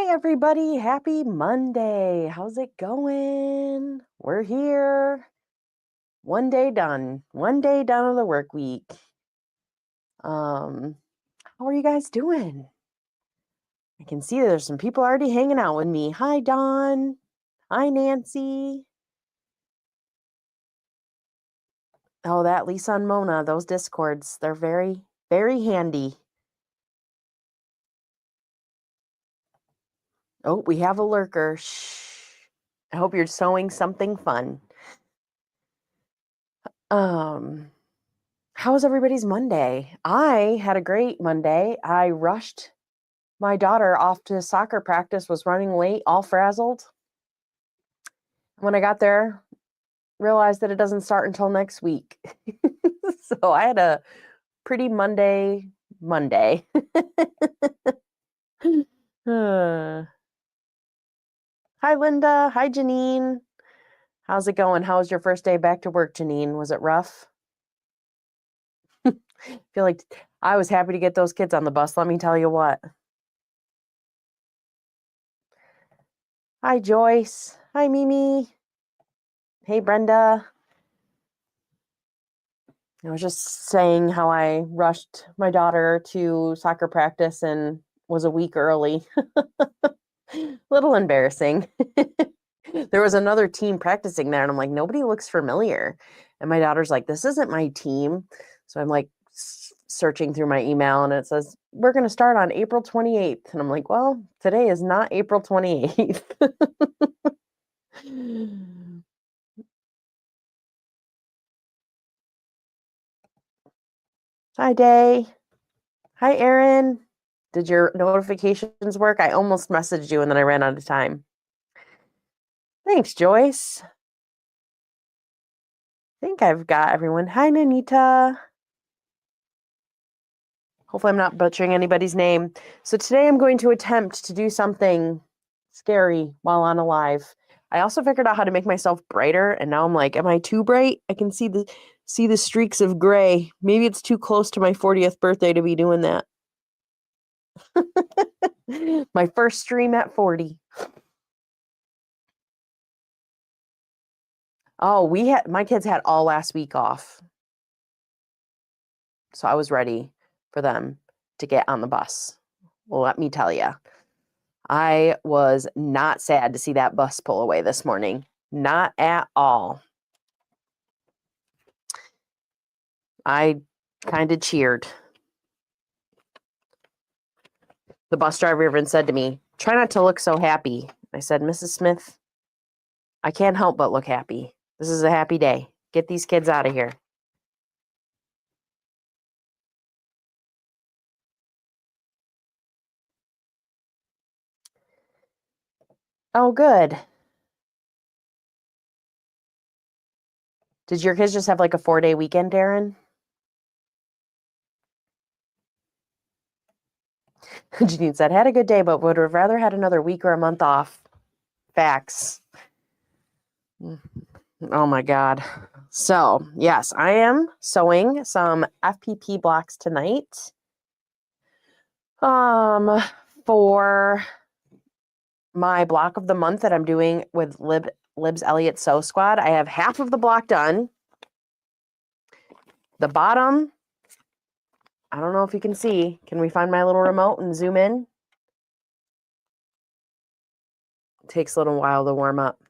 Everybody, happy Monday. How's it going? We're here. One day done. One day done of the work week. How are you guys doing? I can see there's some people already hanging out with me. Hi, Dawn. Hi, Nancy. Oh, that Lisa and Mona, those Discords, they're very, very handy. Oh, we have a lurker. Shh. I hope you're sewing something fun. How was everybody's Monday? I had a great Monday. I rushed my daughter off to soccer practice, was running late, all frazzled. When I got there, realized that it doesn't start until next week. So I had a pretty Monday. Hi, Linda. Hi, Janine. How's it going? How was your first day back to work, Janine? Was it rough? I feel like I was happy to get those kids on the bus. Let me tell you what. Hi, Joyce. Hi, Mimi. Hey, Brenda. I was just saying how I rushed my daughter to soccer practice and was a week early. Little embarrassing. There was another team practicing there, and I'm like, nobody looks familiar. And my daughter's like, this isn't my team. So I'm like searching through my email, and it says, we're going to start on April 28th. And I'm like, well, today is not April 28th. Hi, Day. Hi, Erin. Did your notifications work? I almost messaged you and then I ran out of time. Thanks, Joyce. I think I've got everyone. Hi, Nanita. Hopefully I'm not butchering anybody's name. So today I'm going to attempt to do something scary while on a live. I also figured out how to make myself brighter, and now I'm like, am I too bright? I can see the streaks of gray. Maybe it's too close to my 40th birthday to be doing that. My first stream at 40. Oh, my kids had all last week off. So I was ready for them to get on the bus. Well, let me tell you, I was not sad to see that bus pull away this morning. Not at all. I kind of cheered. The bus driver even said to me, try not to look so happy. I said, Mrs. Smith, I can't help but look happy. This is a happy day. Get these kids out of here. Oh, good. Did your kids just have like a 4-day weekend, Darren? Janine said, had a good day, but would have rather had another week or a month off. Facts. Oh my God. So, yes, I am sewing some FPP blocks tonight. For my block of the month that I'm doing with Lib's Elliott Sew Squad. I have half of the block done. The bottom, I don't know if you can see. Can we find my little remote and zoom in? It takes a little while to warm up.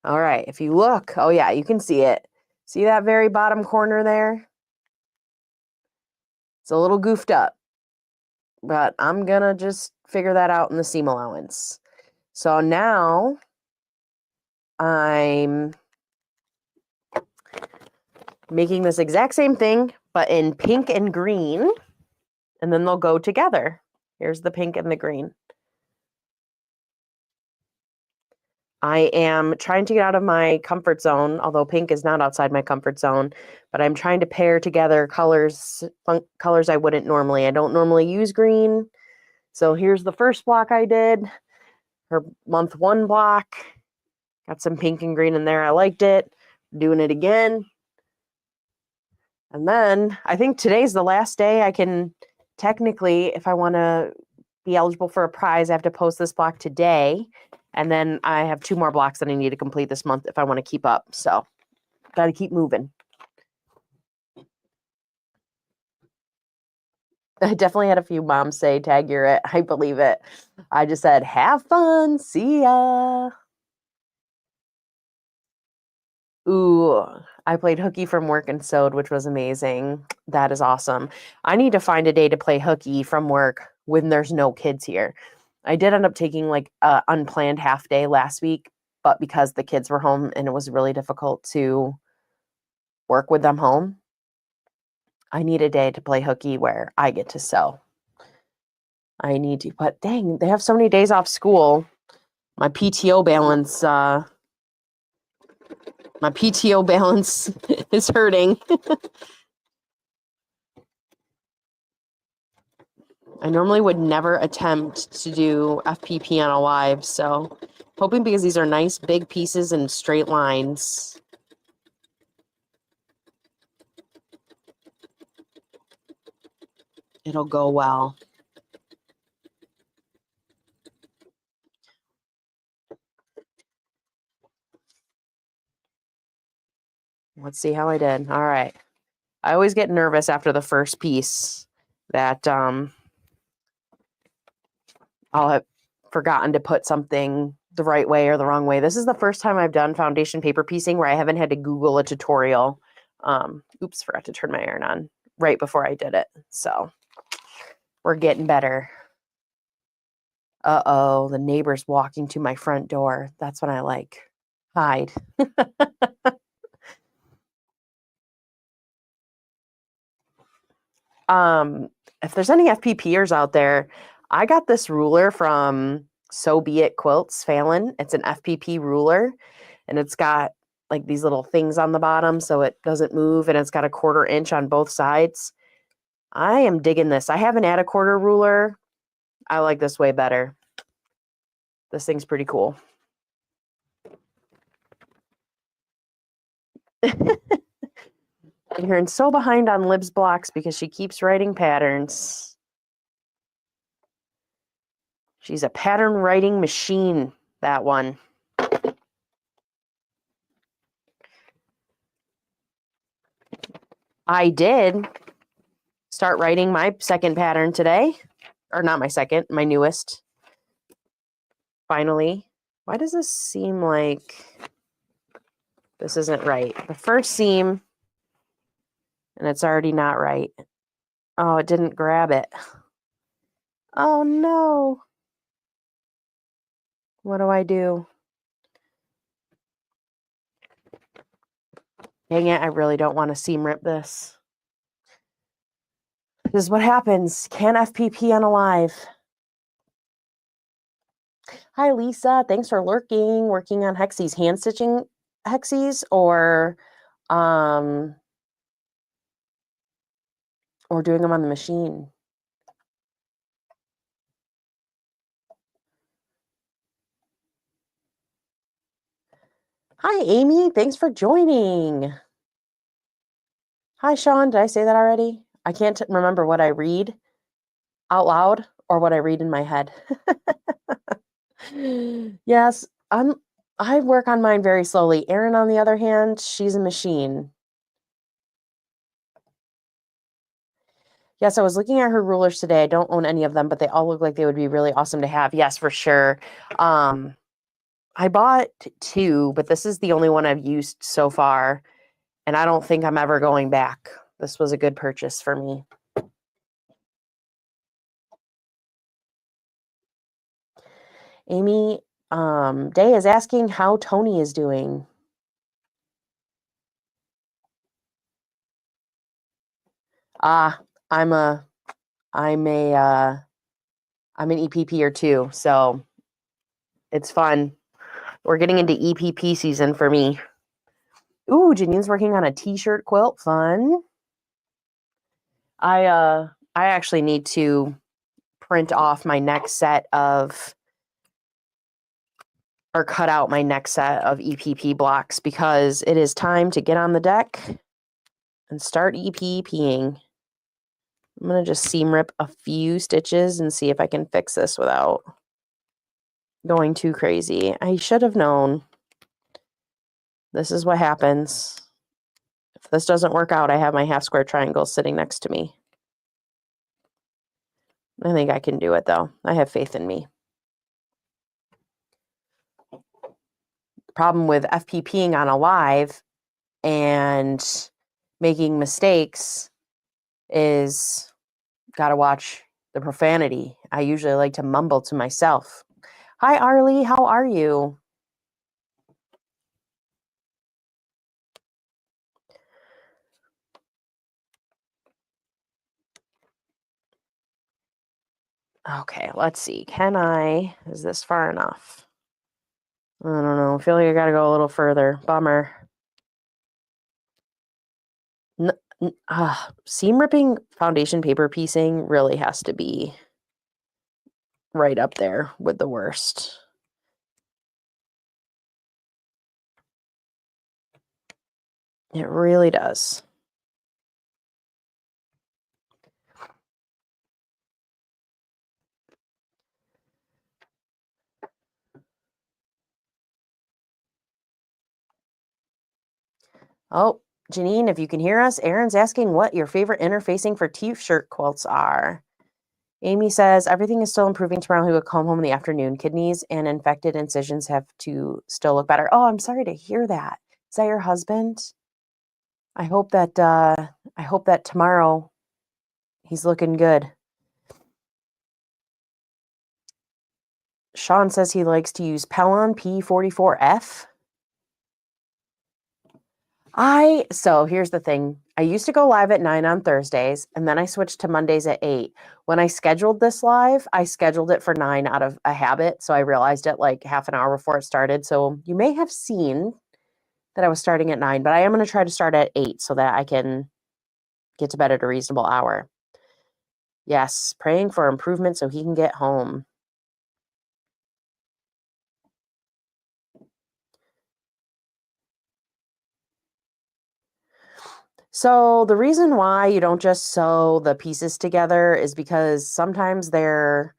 All right, if you look, oh yeah, you can see it. See that very bottom corner there? It's a little goofed up, but I'm gonna just figure that out in the seam allowance. So now I'm making this exact same thing, but in pink and green, and then they'll go together. Here's the pink and the green. I am trying to get out of my comfort zone, although pink is not outside my comfort zone, but I'm trying to pair together colors I wouldn't normally. I don't normally use green. So here's the first block I did, her month 1 block. Got some pink and green in there. I liked it. Doing it again. And then I think today's the last day I can technically, if I want to be eligible for a prize, I have to post this block today. And then I have 2 more blocks that I need to complete this month if I want to keep up. So got to keep moving. I definitely had a few moms say, tag, you're it. I believe it. I just said, have fun. See ya. Ooh, I played hooky from work and sewed, which was amazing. That is awesome. I need to find a day to play hooky from work when there's no kids here. I did end up taking like a unplanned half day last week, but because the kids were home and it was really difficult to work with them home, I need a day to play hooky where I get to sew. I need to, but dang, they have so many days off school. My PTO balance, is hurting. I normally would never attempt to do FPP on a live, so hoping because these are nice big pieces and straight lines. It'll go well. Let's see how I did. All right. I always get nervous after the first piece that I'll have forgotten to put something the right way or the wrong way. This is the first time I've done foundation paper piecing where I haven't had to Google a tutorial. Oops, forgot to turn my iron on right before I did it. So we're getting better. Uh-oh, the neighbor's walking to my front door. That's when I like hide. If there's any FPPers out there, I got this ruler from So Be It Quilts, Fallon. It's an FPP ruler, and it's got like these little things on the bottom so it doesn't move, and it's got a 1/4 inch on both sides. I am digging this. I have an add a quarter ruler. I like this way better. This thing's pretty cool. I'm hearing so behind on Lib's blocks because she keeps writing patterns. She's a pattern writing machine, that one. I did start writing my second pattern today. Or not my second, my newest. Finally. Why does this seem like this isn't right? The first seam, and it's already not right. Oh, it didn't grab it. Oh no. What do I do? Dang it, I really don't want to seam rip this. This is what happens. Can't FPP on a live. Hi, Lisa. Thanks for lurking. Working on hexies. Hand stitching hexies or doing them on the machine. Hi, Amy. Thanks for joining. Hi, Sean. Did I say that already? I can't remember what I read out loud or what I read in my head. Yes, I work on mine very slowly. Erin, on the other hand, she's a machine. Yes, I was looking at her rulers today. I don't own any of them, but they all look like they would be really awesome to have. Yes, for sure. I bought 2, but this is the only one I've used so far, and I don't think I'm ever going back. This was a good purchase for me. Amy Day is asking how Tony is doing. I'm an EPPer too, so it's fun. We're getting into EPP season for me. Ooh, Janine's working on a t-shirt quilt. Fun. I actually need to print off my next set of, or cut out my next set of EPP blocks because it is time to get on the deck and start EPPing. I'm going to just seam rip a few stitches and see if I can fix this without going too crazy. I should have known. This is what happens. If this doesn't work out, I have my half square triangle sitting next to me. I think I can do it, though. I have faith in me. The problem with FPPing on a live and making mistakes is gotta watch the profanity. I usually like to mumble to myself. Hi, Arlie. How are you? Okay, let's see. Is this far enough? I don't know. I feel like I gotta go a little further. Bummer. Seam ripping foundation paper piecing really has to be right up there with the worst. It really does. Oh, Janine, if you can hear us, Aaron's asking what your favorite interfacing for t-shirt quilts are. Amy says, everything is still improving tomorrow. He will come home in the afternoon. Kidneys and infected incisions have to still look better. Oh, I'm sorry to hear that. Is that your husband? I hope that tomorrow he's looking good. Sean says he likes to use Pellon P44F. So here's the thing. I used to go live at 9 on Thursdays, and then I switched to Mondays at 8. When I scheduled this live, I scheduled it for 9 out of a habit, so I realized it like half an hour before it started. So you may have seen that I was starting at 9, but I am going to try to start at 8 so that I can get to bed at a reasonable hour. Yes, praying for improvement so he can get home. So the reason why you don't just sew the pieces together is because sometimes they're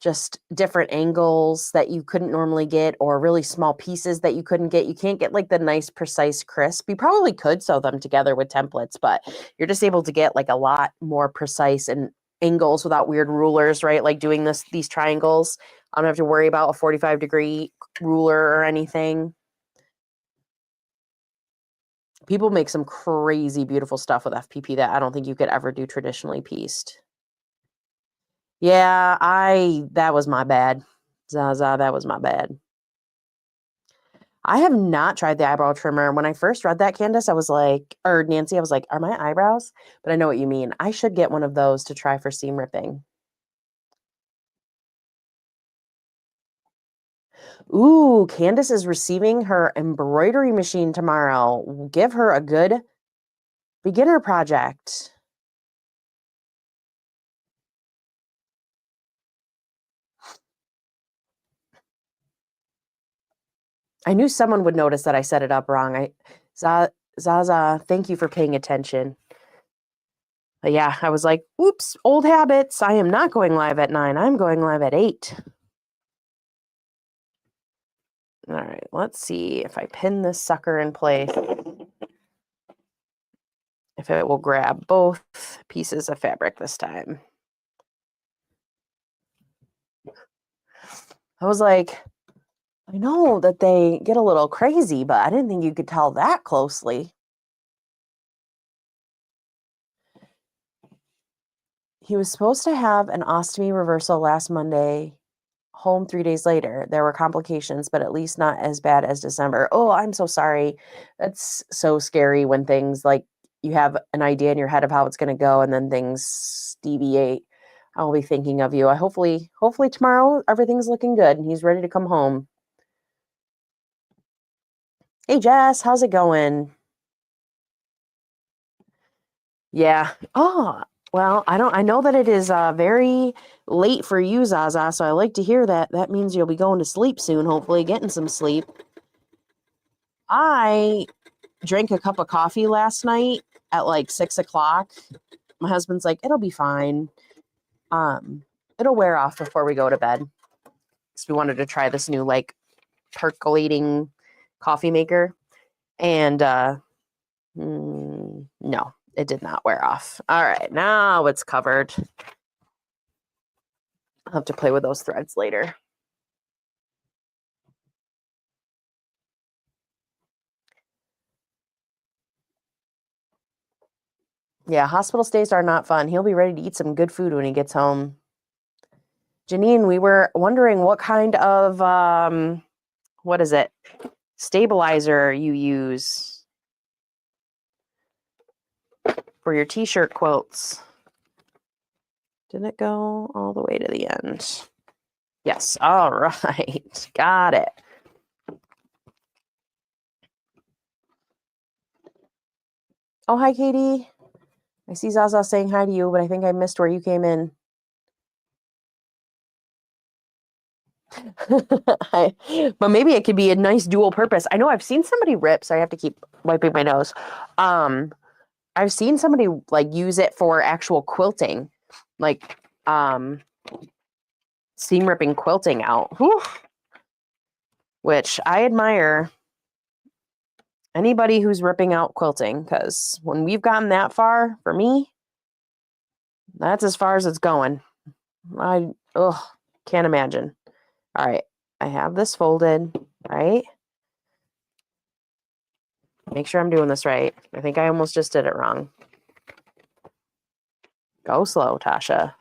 just different angles that you couldn't normally get, or really small pieces that you couldn't get. You can't get like the nice, precise crisp. You probably could sew them together with templates, but you're just able to get like a lot more precise and angles without weird rulers, right? Like doing these triangles. I don't have to worry about a 45-degree ruler or anything. People make some crazy beautiful stuff with FPP that I don't think you could ever do traditionally pieced. Yeah, that was my bad. Zaza, that was my bad. I have not tried the eyebrow trimmer. When I first read that, Candace, I was like, or Nancy, I was like, are my eyebrows? But I know what you mean. I should get one of those to try for seam ripping. Ooh, Candace is receiving her embroidery machine tomorrow. Give her a good beginner project. I knew someone would notice that I set it up wrong. Zaza, thank you for paying attention. But yeah, I was like, oops, old habits. I am not going live at 9. I'm going live at 8. All right, let's see if I pin this sucker in place, if it will grab both pieces of fabric this time. I was like, I know that they get a little crazy, but I didn't think you could tell that closely. He was supposed to have an ostomy reversal last Monday, home 3 days later. There were complications, but at least not as bad as December. Oh, I'm so sorry. That's so scary when things like you have an idea in your head of how it's going to go and then things deviate. I'll be thinking of you. Hopefully tomorrow everything's looking good and he's ready to come home. Hey Jess, how's it going? Yeah. Oh, well, I know that it is very late for you, Zaza, so I like to hear that. That means you'll be going to sleep soon, hopefully, getting some sleep. I drank a cup of coffee last night at like 6 o'clock. my husband's like, it'll be fine. It'll wear off before we go to bed. So we wanted to try this new like percolating coffee maker. And no, it did not wear off. All right, now it's covered. I'll have to play with those threads later. Yeah, hospital stays are not fun. He'll be ready to eat some good food when he gets home. Janine, we were wondering what kind of, what is it, stabilizer you use for your t-shirt quilts. Didn't it go all the way to the end? Yes, all right, got it. Oh, hi, Katie. I see Zaza saying hi to you, but I think I missed where you came in. But maybe it could be a nice dual purpose. I know I've seen somebody rip, so I have to keep wiping my nose. I've seen somebody like use it for actual quilting, like seam ripping quilting out. Whew. Which I admire anybody who's ripping out quilting, because when we've gotten that far, for me, that's as far as it's going. I can't imagine. All right, I have this folded, right? Make sure I'm doing this right. I think I almost just did it wrong. Go slow, Tasha.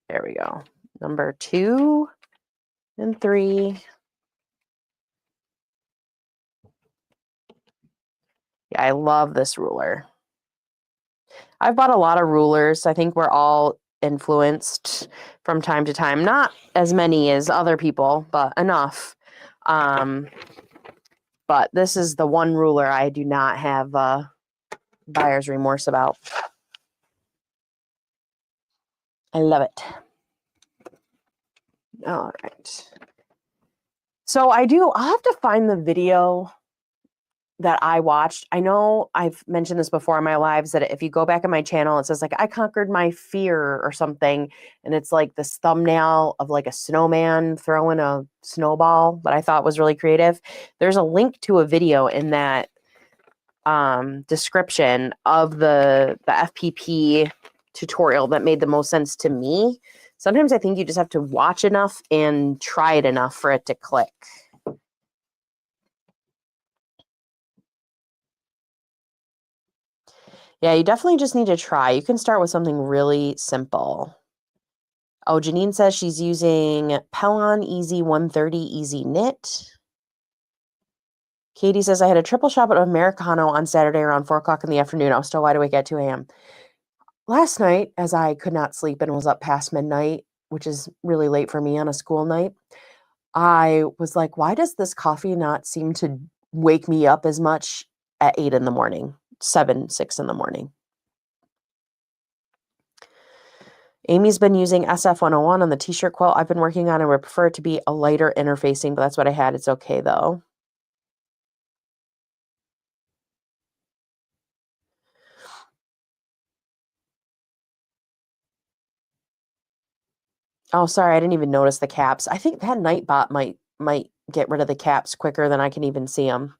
There we go. Number 2 and 3. Yeah, I love this ruler. I've bought a lot of rulers. I think we're all influenced from time to time. Not as many as other people, but enough. But this is the one ruler I do not have buyer's remorse about. I love it. All right. So I'll have to find the video that I watched. I know I've mentioned this before in my lives that if you go back in my channel, it says like, I conquered my fear or something. And it's like this thumbnail of like a snowman throwing a snowball that I thought was really creative. There's a link to a video in that description of the FPP tutorial that made the most sense to me. Sometimes I think you just have to watch enough and try it enough for it to click. Yeah, you definitely just need to try. You can start with something really simple. Oh, Janine says she's using Pellon Easy 130 Easy Knit. Katie says, I had a triple shot of Americano on Saturday around 4 o'clock in the afternoon. I was still wide awake at 2 a.m. Last night, as I could not sleep and was up past midnight, which is really late for me on a school night, I was like, why does this coffee not seem to wake me up as much at 8 in the morning, 7, 6 in the morning? Amy's been using SF101 on the t-shirt quilt I've been working on. I would prefer it to be a lighter interfacing, but that's what I had. It's okay, though. Oh, sorry, I didn't even notice the caps. I think that Nightbot might get rid of the caps quicker than I can even see them.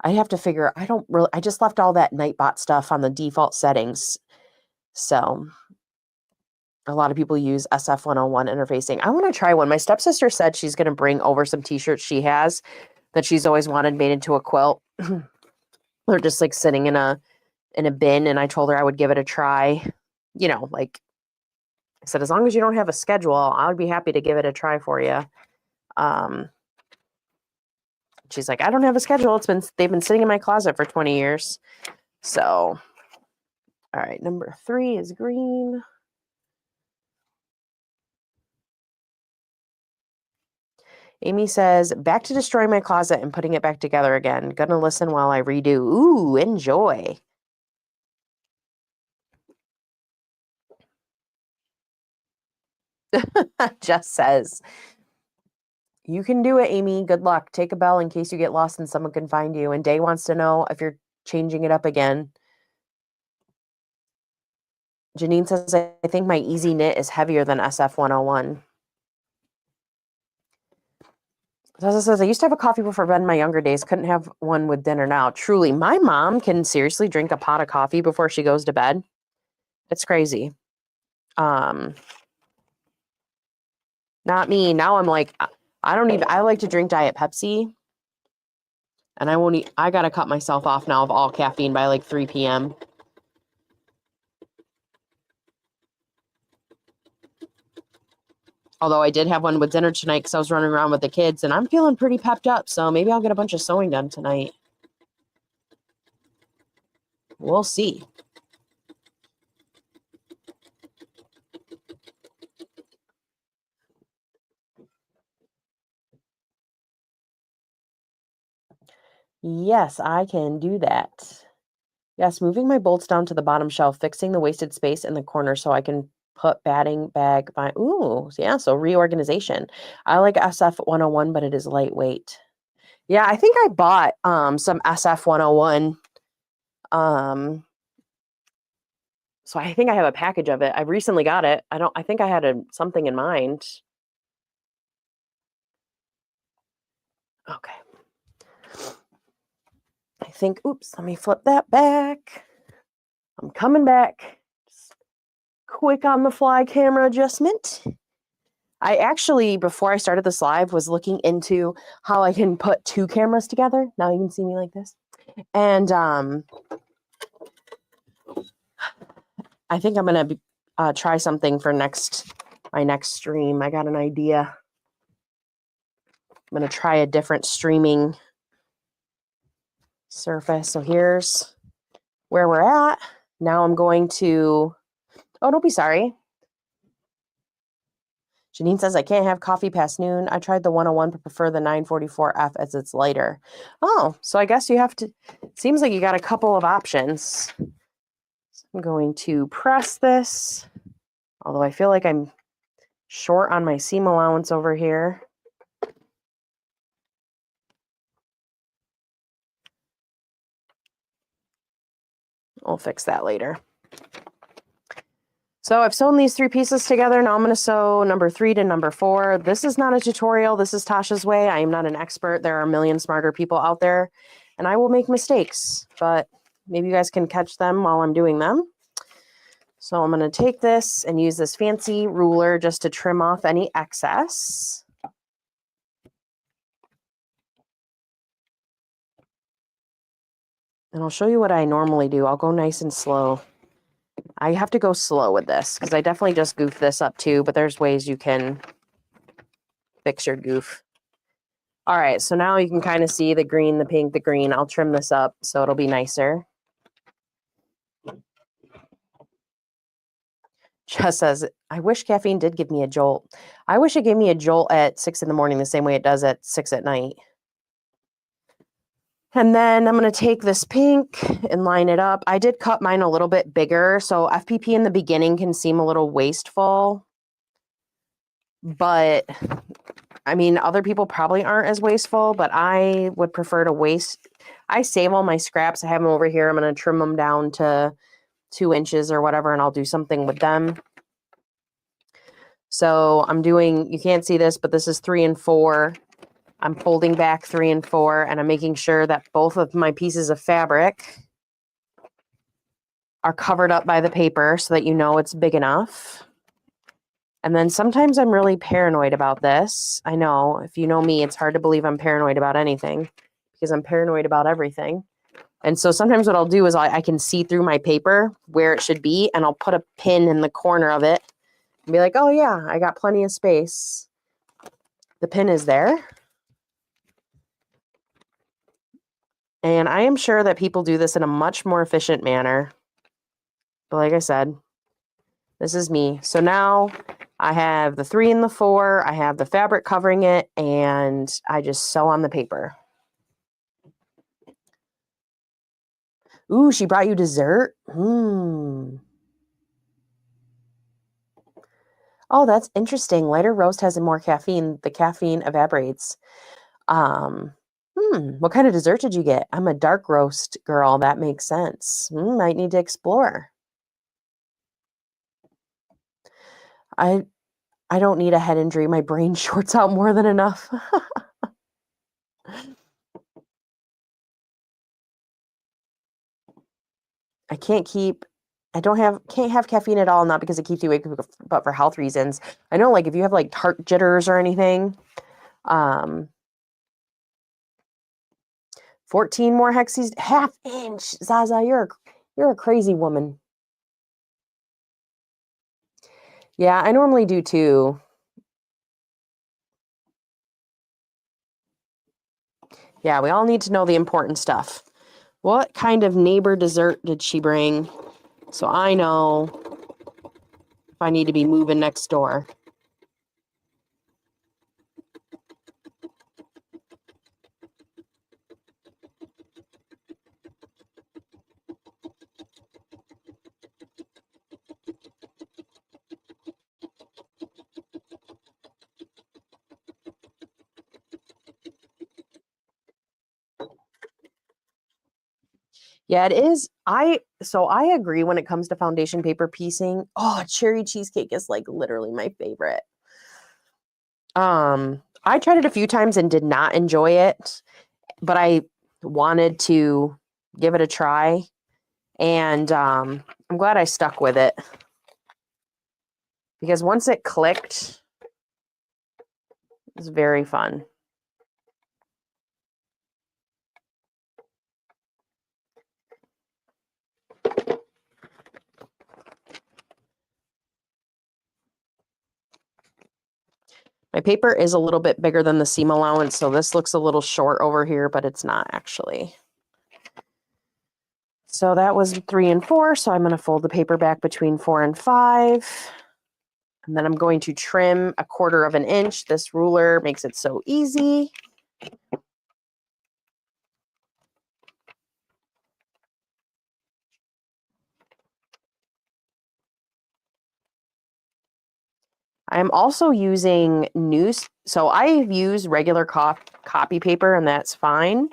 I have to figure, I just left all that Nightbot stuff on the default settings. So a lot of people use SF101 interfacing. I want to try one. My stepsister said she's going to bring over some t-shirts she has that she's always wanted made into a quilt. They're just like sitting in a bin, and I told her I would give it a try. You know, like I said, as long as you don't have a schedule, I would be happy to give it a try for you. She's like, I don't have a schedule. They've been sitting in my closet for 20 years. So, all right, number 3 is green. Amy says, back to destroying my closet and putting it back together again. Gonna listen while I redo. Ooh, enjoy. Jess says, you can do it, Amy. Good luck. Take a bell in case you get lost and someone can find you. And Day wants to know if you're changing it up again. Janine says, I think my Easy Knit is heavier than SF101. Tessa says, I used to have a coffee before bed in my younger days. Couldn't have one with dinner now. Truly, my mom can seriously drink a pot of coffee before she goes to bed. It's crazy. Not me. Now I'm like, I like to drink Diet Pepsi. And I won't eat, I got to cut myself off now of all caffeine by like 3 p.m. Although I did have one with dinner tonight because I was running around with the kids and I'm feeling pretty pepped up. So maybe I'll get a bunch of sewing done tonight. We'll see. Yes, I can do that. Yes, moving my bolts down to the bottom shelf, fixing the wasted space in the corner so I can put batting bag by. Ooh, yeah, so reorganization. I like SF101, but it is lightweight. Yeah, I think I bought some SF101. So I think I have a package of it. I recently got it. I think I had something in mind. Okay. I think, oops, let me flip that back. I'm coming back. Just quick on the fly camera adjustment. I actually, before I started this live, was looking into how I can put 2 cameras together. Now you can see me like this. And I think I'm going to try something for my next stream. I got an idea. I'm going to try a different streaming surface. So here's where we're at. Now I'm going to, oh, don't be sorry. Janine says, I can't have coffee past noon. I tried the 101, but prefer the 944F as it's lighter. Oh, so I guess you have to, seems like you got a couple of options. So I'm going to press this, although I feel like I'm short on my seam allowance over here. I'll fix that later. So I've sewn these 3 pieces together. Now I'm going to sew number 3 to number 4. This is not a tutorial. This is Tasha's way. I am not an expert. There are a million smarter people out there, and I will make mistakes, but maybe you guys can catch them while I'm doing them. So I'm going to take this and use this fancy ruler just to trim off any excess. And I'll show you what I normally do. I'll go nice and slow. I have to go slow with this because I definitely just goof this up too, but there's ways you can fix your goof. All right, so now you can kind of see the green, the pink, the green. I'll trim this up so it'll be nicer. Jess says, I wish caffeine did give me a jolt. I wish it gave me a jolt at 6 in the morning the same way it does at 6 at night. And then I'm going to take this pink and line it up. I did cut mine a little bit bigger, so FPP in the beginning can seem a little wasteful. But, I mean, other people probably aren't as wasteful, but I would prefer to waste. I save all my scraps. I have them over here. I'm going to trim them down to 2 inches or whatever, and I'll do something with them. So I'm doing, you can't see this, but this is 3 and 4. I'm folding back 3 and 4, and I'm making sure that both of my pieces of fabric are covered up by the paper so that you know it's big enough. And then sometimes I'm really paranoid about this. I know, if you know me, it's hard to believe I'm paranoid about anything because I'm paranoid about everything. And so sometimes what I'll do is I can see through my paper where it should be, and I'll put a pin in the corner of it and be like, oh yeah, I got plenty of space. The pin is there. And I am sure that people do this in a much more efficient manner. But like I said, this is me. So now I have the 3 and the 4. I have the fabric covering it, and I just sew on the paper. Ooh, she brought you dessert? Oh, that's interesting. Lighter roast has more caffeine. The caffeine evaporates. What kind of dessert did you get? I'm a dark roast girl. That makes sense. Might need to explore. I don't need a head injury. My brain shorts out more than enough. Can't have caffeine at all, not because it keeps you awake, but for health reasons. I know, like, if you have like heart jitters or anything, 14 more hexes, half inch. Zaza, you're a crazy woman. Yeah, I normally do too. Yeah, we all need to know the important stuff. What kind of neighbor dessert did she bring? So I know if I need to be moving next door. Yeah, it is. I agree when it comes to foundation paper piecing. Oh, cherry cheesecake is like literally my favorite. I tried it a few times and did not enjoy it, but I wanted to give it a try, and I'm glad I stuck with it because once it clicked, it was very fun. My paper is a little bit bigger than the seam allowance, so this looks a little short over here, but it's not actually. So that was 3 and 4, so I'm going to fold the paper back between 4 and 5. And then I'm going to trim 1/4 of an inch. This ruler makes it so easy. I'm also using so I use regular copy paper, and that's fine.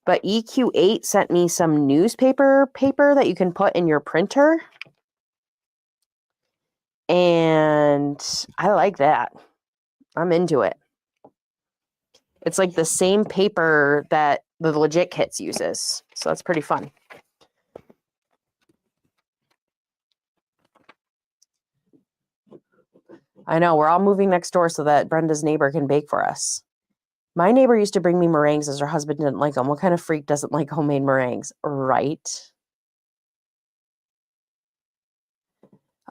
But EQ8 sent me some newspaper paper that you can put in your printer. And I like that. I'm into it. It's like the same paper that the Legit Kits uses. So that's pretty fun. I know, we're all moving next door so that Brenda's neighbor can bake for us. My neighbor used to bring me meringues as her husband didn't like them. What kind of freak doesn't like homemade meringues? Right?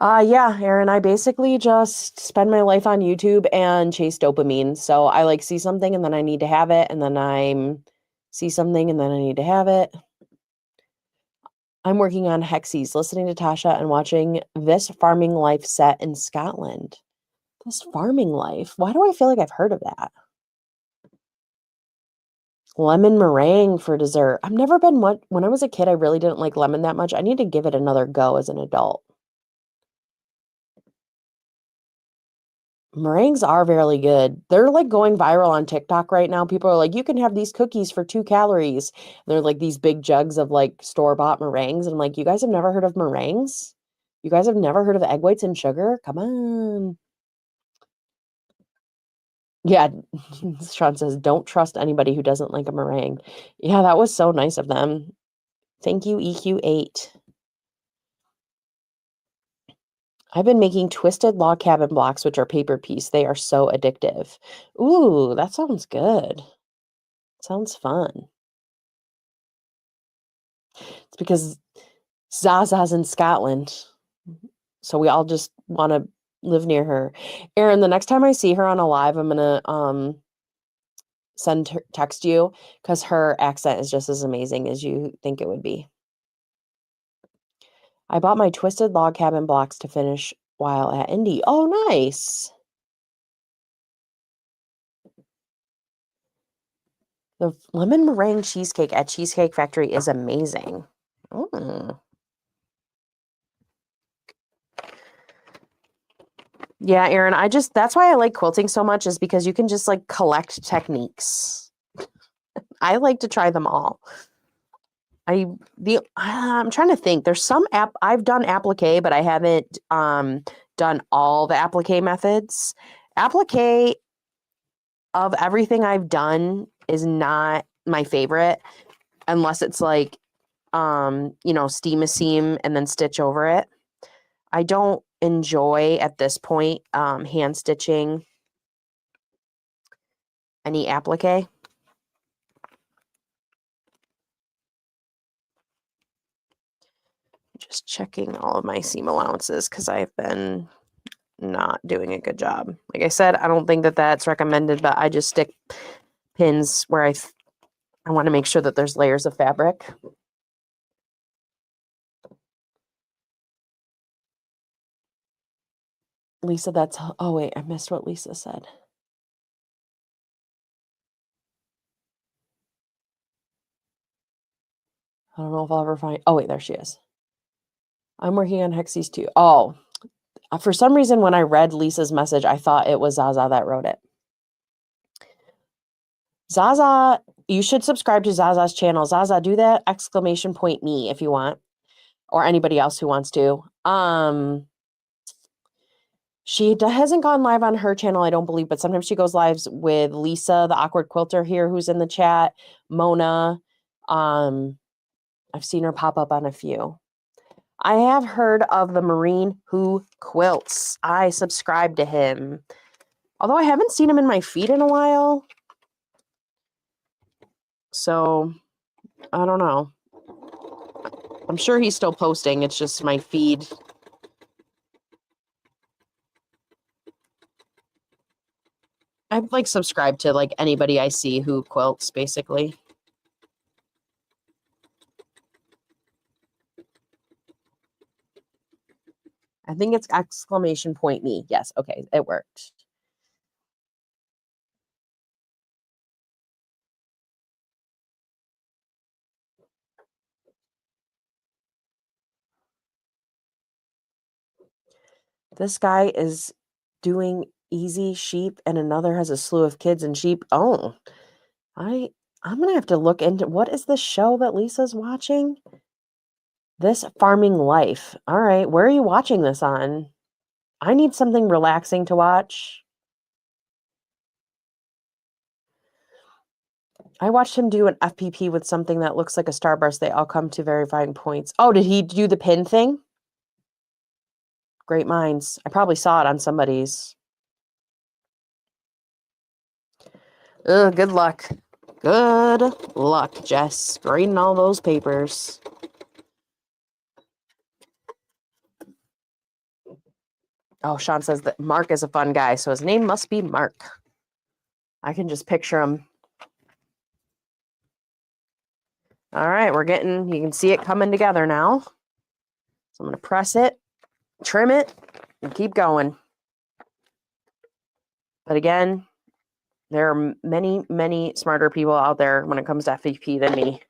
Yeah, Aaron, I basically just spend my life on YouTube and chase dopamine. So I like see something and then I need to have it, and then I see something and then I need to have it. I'm working on Hexies, listening to Tasha and watching This Farming Life set in Scotland. This Farming Life? Why do I feel like I've heard of that? Lemon meringue for dessert. I've never been one. When I was a kid, I really didn't like lemon that much. I need to give it another go as an adult. Meringues are really good. They're like going viral on TikTok right now. People are like, you can have these cookies for 2 calories. They're like these big jugs of like store-bought meringues. And I'm like, you guys have never heard of meringues? You guys have never heard of egg whites and sugar? Come on. Yeah, Sean says, don't trust anybody who doesn't like a meringue. Yeah, that was so nice of them. Thank you, EQ8. I've been making twisted log cabin blocks, which are paper piece. They are so addictive. Ooh, that sounds good. Sounds fun. It's because Zaza's in Scotland, so we all just want to live near her. Erin, the next time I see her on a live, I'm gonna text you because her accent is just as amazing as you think it would be. I bought my twisted log cabin blocks to finish while at Indy. Oh, nice. The lemon meringue cheesecake at Cheesecake Factory is amazing. Mm. Yeah, Erin, that's why I like quilting so much, is because you can just like collect techniques. I like to try them all. I'm trying to think. There's some I've done applique, but I haven't done all the applique methods. Applique of everything I've done is not my favorite unless it's like, steam a seam and then stitch over it. I don't enjoy at this point hand stitching any applique. Just checking all of my seam allowances because I've been not doing a good job. Like I said, I don't think that that's recommended, but I just stick pins where I want to make sure that there's layers of fabric. Lisa, oh wait, I missed what Lisa said. I don't know if I'll ever find, oh wait, there she is. I'm working on Hexie's too. Oh, for some reason, when I read Lisa's message, I thought it was Zaza that wrote it. Zaza, you should subscribe to Zaza's channel. Zaza, do that ! Me if you want, or anybody else who wants to. She hasn't gone live on her channel, I don't believe, but sometimes she goes lives with Lisa, the awkward quilter here, who's in the chat, Mona. I've seen her pop up on a few. I have heard of the Marine who quilts. I subscribe to him. Although I haven't seen him in my feed in a while. So, I don't know. I'm sure he's still posting. It's just my feed. I've like subscribed to like anybody I see who quilts, basically. I think it's !me. Yes, okay, it worked. This guy is doing easy sheep and another has a slew of kids and sheep. Oh, I'm going to have to look into, what is the show that Lisa's watching? This Farming Life. All right, where are you watching this on? I need something relaxing to watch. I watched him do an FPP with something that looks like a starburst. They all come to verifying points. Oh, did he do the pin thing? Great minds. I probably saw it on somebody's. Ugh, good luck. Good luck, Jess. Grading all those papers. Oh, Sean says that Mark is a fun guy, so his name must be Mark. I can just picture him. All right, you can see it coming together now. So I'm going to press it, trim it, and keep going. But again, there are many, many smarter people out there when it comes to FPP than me.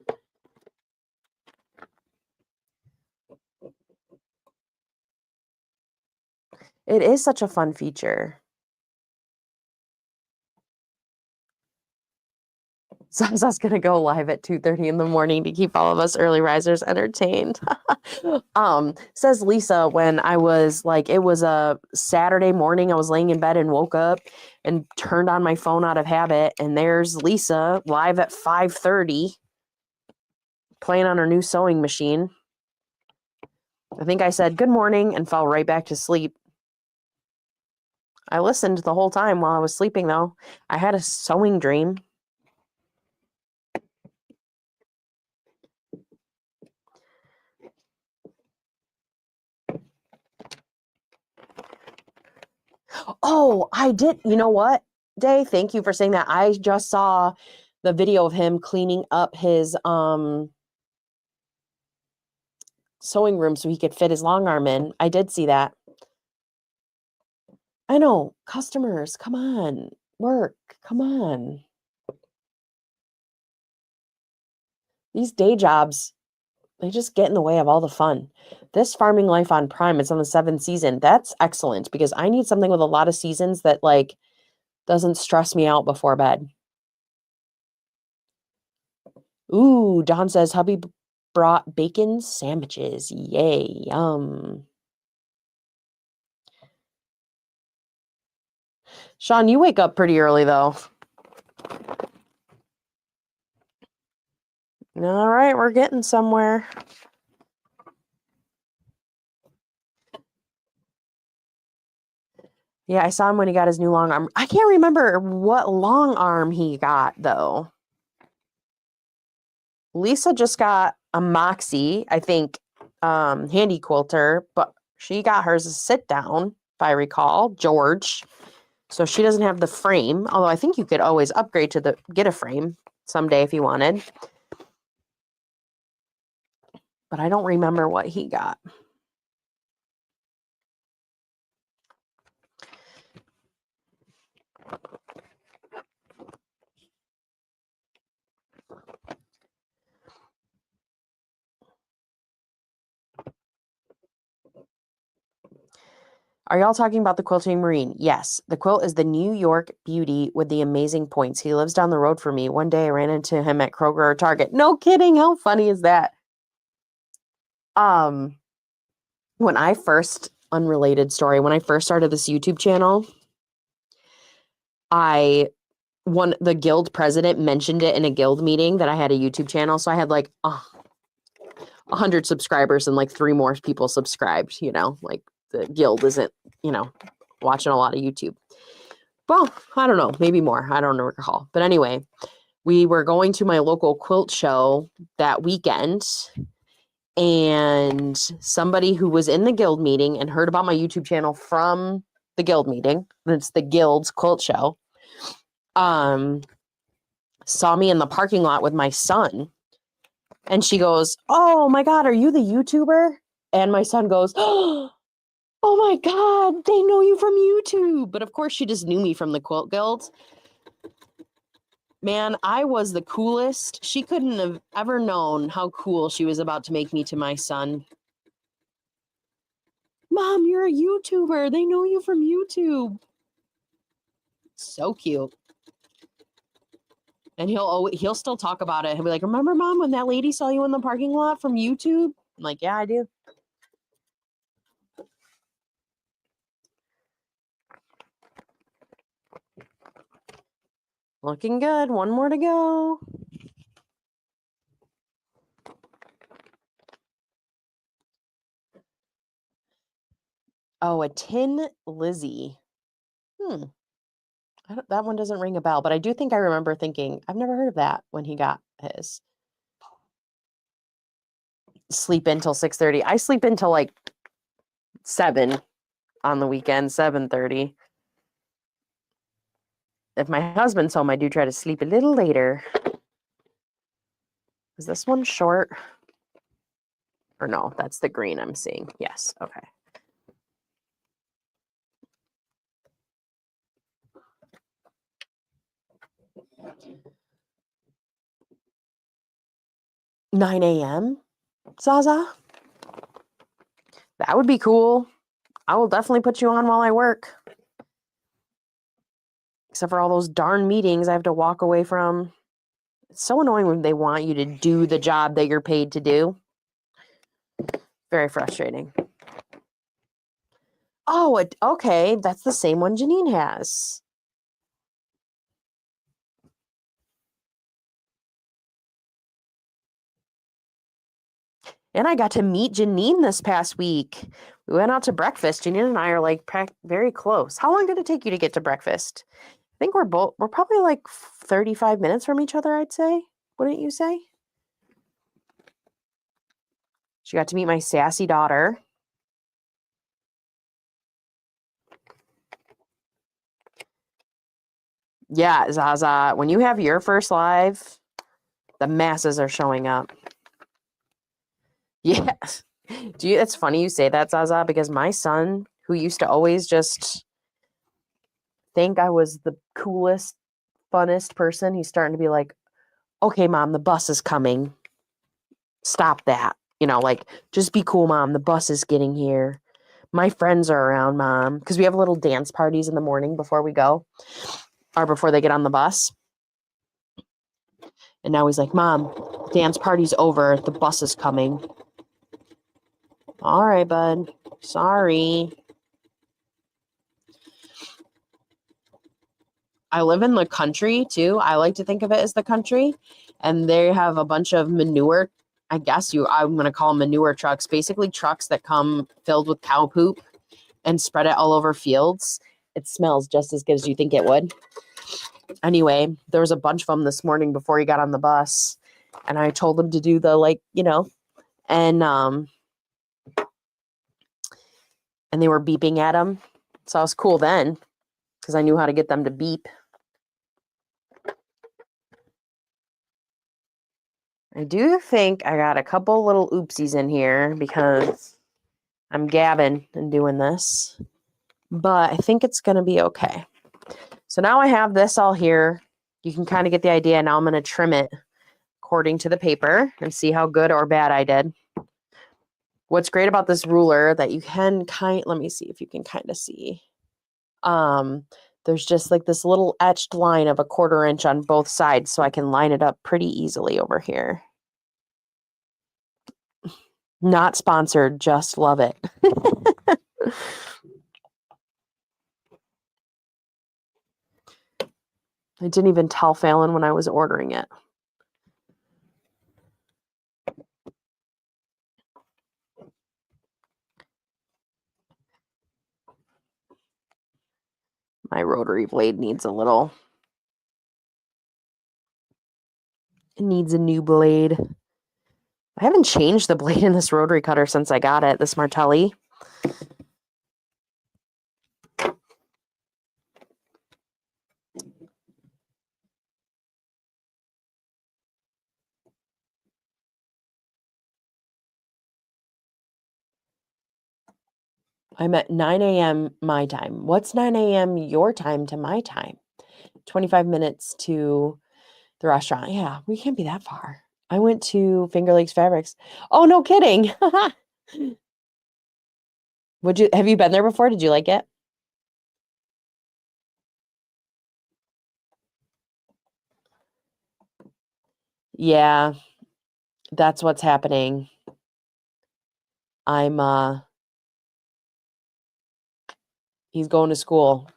It is such a fun feature. Zaza's going to go live at 2:30 in the morning to keep all of us early risers entertained. Says Lisa, when I was like, it was a Saturday morning, I was laying in bed and woke up and turned on my phone out of habit. And there's Lisa live at 5:30 playing on her new sewing machine. I think I said good morning and fell right back to sleep. I listened the whole time while I was sleeping, though. I had a sewing dream. Oh, I did. You know what, Day? Thank you for saying that. I just saw the video of him cleaning up his sewing room so he could fit his long arm in. I did see that. I know. Customers, come on. Work, come on. These day jobs, they just get in the way of all the fun. This Farming Life on Prime, it's on the 7th season. That's excellent because I need something with a lot of seasons that like doesn't stress me out before bed. Ooh, Don says hubby brought bacon sandwiches. Yay, yum. Sean, you wake up pretty early, though. All right, we're getting somewhere. Yeah, I saw him when he got his new long arm. I can't remember what long arm he got, though. Lisa just got a Moxie, I think, handy quilter, but she got hers a sit down, if I recall, George. So she doesn't have the frame, although I think you could always upgrade to get a frame someday if you wanted. But I don't remember what he got. Are y'all talking about the quilting marine? Yes. The quilt is the New York beauty with the amazing points. He lives down the road from me. One day I ran into him at Kroger or Target. No kidding. How funny is that? When I first, unrelated story, when I first started this YouTube channel, the guild president mentioned it in a guild meeting that I had a YouTube channel. So I had like 100 subscribers and like 3 more people subscribed, like the guild isn't, watching a lot of YouTube. Well, I don't know, maybe more. I don't recall. But anyway, we were going to my local quilt show that weekend, and somebody who was in the guild meeting and heard about my YouTube channel from the guild meeting, it's the guild's quilt show, saw me in the parking lot with my son. And she goes, "Oh my God, are you the YouTuber?" And my son goes, "Oh my God, they know you from YouTube." But of course, she just knew me from the Quilt Guild. Man, I was the coolest. She couldn't have ever known how cool she was about to make me to my son. "Mom, you're a YouTuber. They know you from YouTube." So cute. And he'll still talk about it. He'll be like, "Remember, Mom, when that lady saw you in the parking lot from YouTube?" I'm like, "Yeah, I do." Looking good. One more to go. Oh, a Tin Lizzie. That one doesn't ring a bell, but I do think I remember thinking, I've never heard of that when he got his. Sleep until 6:30. I sleep until like 7 on the weekend, 7:30. If my husband's home, I do try to sleep a little later. Is this one short? Or no, that's the green I'm seeing. Yes, okay. "9 a.m. Zaza? That would be cool. I will definitely put you on while I work. Except for all those darn meetings I have to walk away from. It's so annoying when they want you to do the job that you're paid to do. Very frustrating. Oh, okay. That's the same one Janine has. And I got to meet Janine this past week. We went out to breakfast. Janine and I are like very close. How long did it take you to get to breakfast? I think we're probably like 35 minutes from each other, I'd say. Wouldn't you say? She got to meet my sassy daughter. Yeah, Zaza, when you have your first live, the masses are showing up. Yes. It's funny you say that, Zaza, because my son, who used to always just think I was the coolest, funnest person, he's starting to be like, "Okay, Mom, the bus is coming. Stop that. Like, just be cool, Mom. The bus is getting here. My friends are around, Mom." Because we have little dance parties in the morning before we go, or before they get on the bus. And now he's like, "Mom, dance party's over. The bus is coming." "All right, bud. Sorry." I live in the country too. I like to think of it as the country. And they have a bunch of manure. I'm going to call them manure trucks, basically trucks that come filled with cow poop and spread it all over fields. It smells just as good as you think it would. Anyway, there was a bunch of them this morning before he got on the bus. And I told him to do the, and they were beeping at him. So I was cool then because I knew how to get them to beep. I do think I got a couple little oopsies in here because I'm gabbing and doing this, but I think it's going to be okay. So now I have this all here. You can kind of get the idea. Now I'm going to trim it according to the paper and see how good or bad I did. What's great about this ruler that you can let me see if you can kind of see. There's just like this little etched line of 1/4 inch on both sides, so I can line it up pretty easily over here. Not sponsored, just love it. I didn't even tell Fallon when I was ordering it. My rotary blade needs a new blade. I haven't changed the blade in this rotary cutter since I got it, this Martelli. I'm at 9 a.m. my time. What's 9 a.m. your time to my time? 25 minutes to the restaurant. Yeah, we can't be that far. I went to Finger Lakes Fabrics. Oh, no kidding. Have you been there before? Did you like it? Yeah, that's what's happening. He's going to school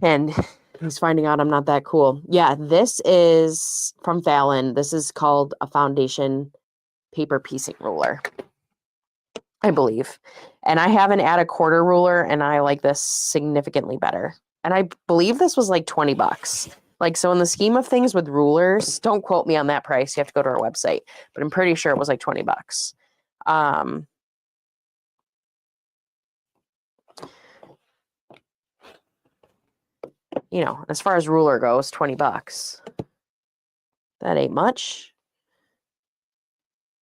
and he's finding out I'm not that cool. Yeah, this is from Fallon. This is called a foundation paper piecing ruler, I believe. And I have an add 1/4 ruler and I like this significantly better. And I believe this was like $20. So in the scheme of things with rulers, don't quote me on that price. You have to go to our website, but I'm pretty sure it was like $20. As far as ruler goes, $20. That ain't much.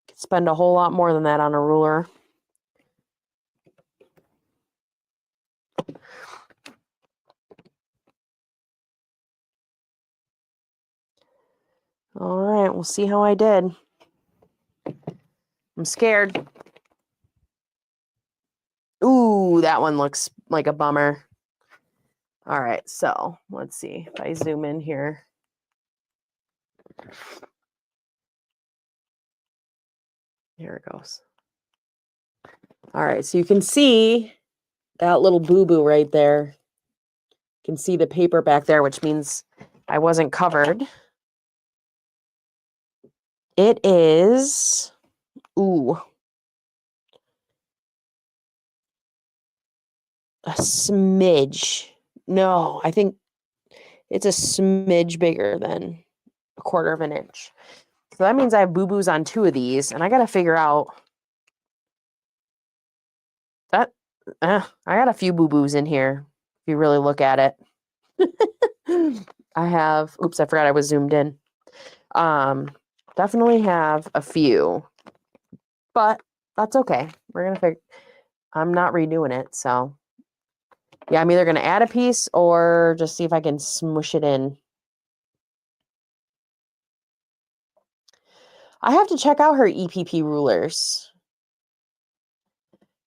Could spend a whole lot more than that on a ruler. All right, we'll see how I did. I'm scared. Ooh, that one looks like a bummer. All right, so let's see if I zoom in here. Here it goes. All right, so you can see that little boo-boo right there. You can see the paper back there, which means I wasn't covered. It is, a smidge. No, I think it's a smidge bigger than 1/4 inch. So that means I have boo-boos on 2 of these, and I got to figure out that I got a few boo-boos in here if you really look at it. I have, oops, I forgot I was zoomed in. Definitely have a few, but that's okay. We're going to figure, I'm not redoing it. So yeah, I'm either going to add a piece or just see if I can smush it in. I have to check out her EPP rulers.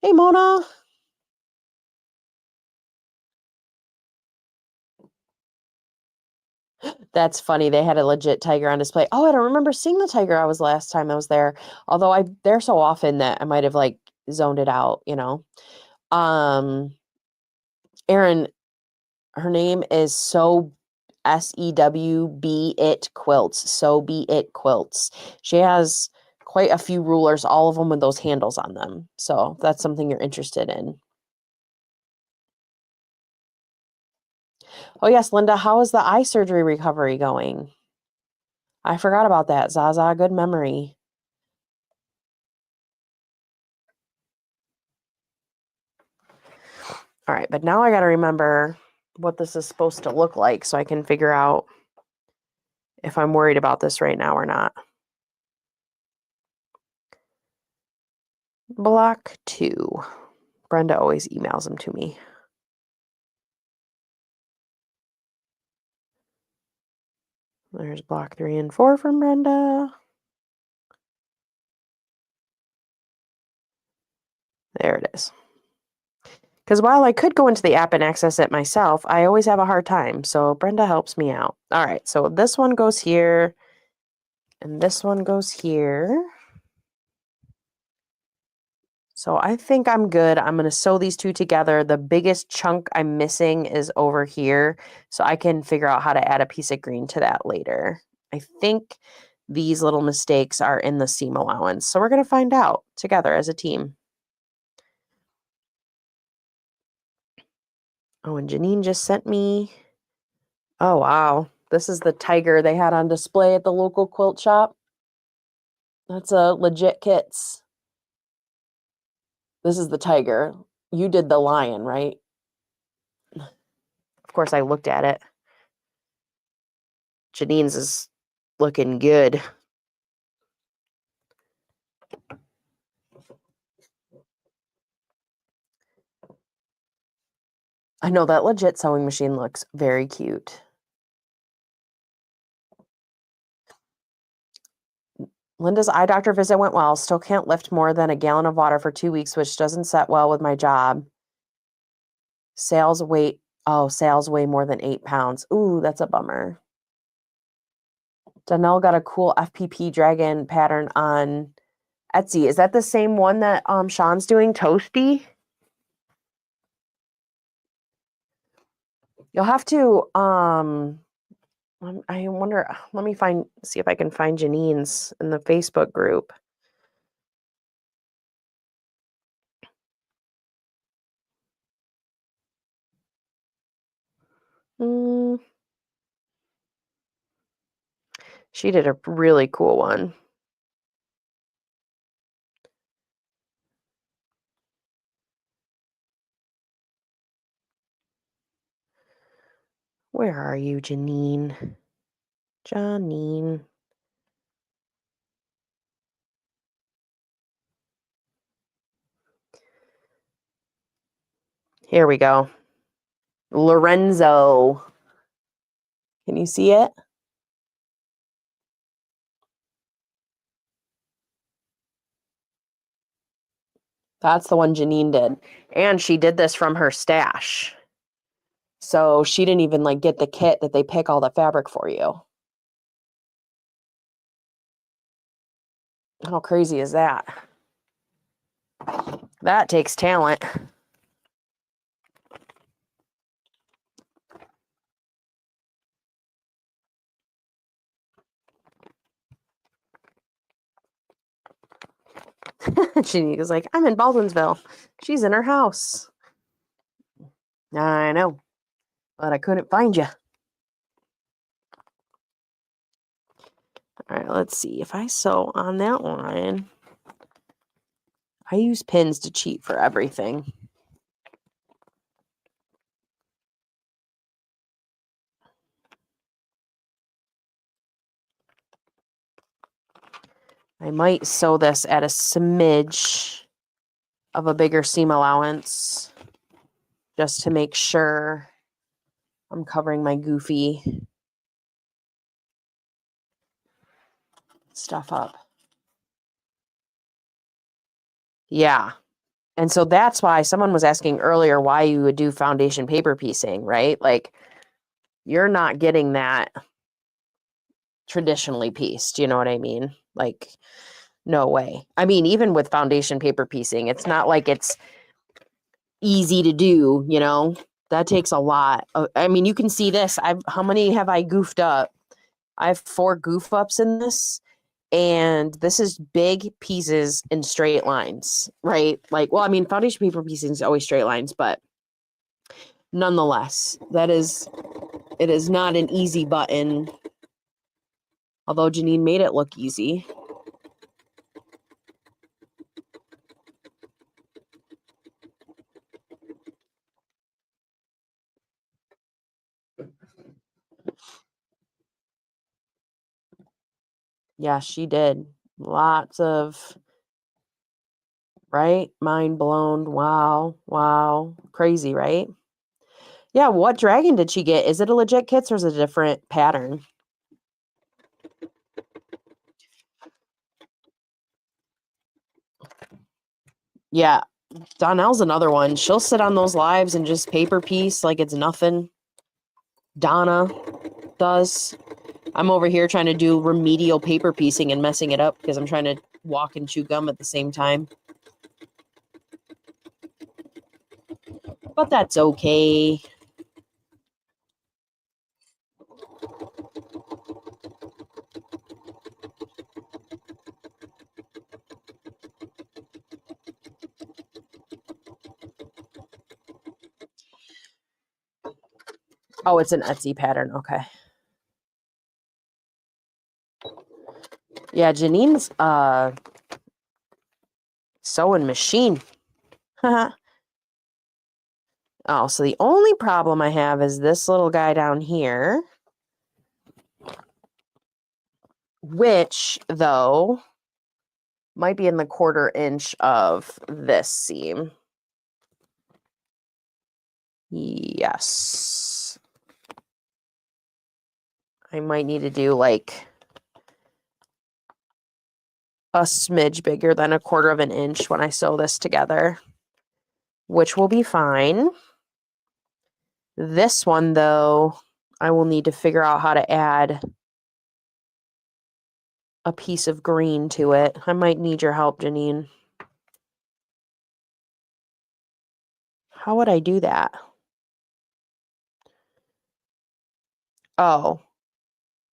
Hey, Mona. That's funny. They had a legit tiger on display. Oh, I don't remember seeing the tiger last time I was there. Although I'm there so often that I might have zoned it out, Aaron, Her name is SEWB It Quilts. So Be It Quilts. She has quite a few rulers, all of them with those handles on them. So if that's something you're interested in. Oh yes, Linda, how is the eye surgery recovery going? I forgot about that. Zaza, good memory. All right, but now I got to remember what this is supposed to look like so I can figure out if I'm worried about this right now or not. Block 2. Brenda always emails them to me. There's block 3 and 4 from Brenda. There it is. Because while I could go into the app and access it myself, I always have a hard time. So Brenda helps me out. All right, so this one goes here. And this one goes here. So I think I'm good. I'm going to sew these two together. The biggest chunk I'm missing is over here. So I can figure out how to add a piece of green to that later. I think these little mistakes are in the seam allowance. So we're going to find out together as a team. Oh, and Janine just sent me. Oh, wow. This is the tiger they had on display at the local quilt shop. That's a legit kits. This is the tiger. You did the lion, right? Of course, I looked at it. Janine's is looking good. I know that legit sewing machine looks very cute. Linda's eye doctor visit went well. Still can't lift more than a gallon of water for 2 weeks, which doesn't set well with my job. Sales weigh more than 8 pounds. Ooh, that's a bummer. Danelle got a cool FPP dragon pattern on Etsy. Is that the same one that Sean's doing, Toasty? You'll have to I wonder, let me see if I can find Janine's in the Facebook group. She did a really cool one. Where are you, Janine? Janine. Here we go. Lorenzo. Can you see it? That's the one Janine did. And she did this from her stash. So she didn't even get the kit that they pick all the fabric for you. How crazy is that? That takes talent. Janine was like, I'm in Baldwinsville. She's in her house. I know, but I couldn't find you. All right, let's see. If I sew on that line, I use pins to cheat for everything. I might sew this at a smidge of a bigger seam allowance just to make sure I'm covering my goofy stuff up. Yeah. And so that's why someone was asking earlier why you would do foundation paper piecing, right? You're not getting that traditionally pieced, you know what I mean? No way. I mean, even with foundation paper piecing, it's not like it's easy to do, That takes a lot. I mean, you can see this. How many have I goofed up? I have 4 goof ups in this, and this is big pieces in straight lines, right? Like, well, I mean, foundation paper piecing is always straight lines, but nonetheless, it is not an easy button, although Janine made it look easy. Yeah, she did. Lots of, right? Mind blown. Wow. Wow. Crazy, right? Yeah, what dragon did she get? Is it a legit kits or is it a different pattern? Yeah, Donnell's another one. She'll sit on those lives and just paper piece like it's nothing. Donna does. I'm over here trying to do remedial paper piecing and messing it up because I'm trying to walk and chew gum at the same time. But that's okay. Oh, it's an Etsy pattern. Okay. Yeah, Janine's sewing machine. Oh, so the only problem I have is this little guy down here, which though might be in the 1/4 inch of this seam. Yes. I might need to do like a smidge bigger than 1/4 inch when I sew this together, which will be fine. This one, though, I will need to figure out how to add a piece of green to it. I might need your help, Janine. How would I do that? Oh,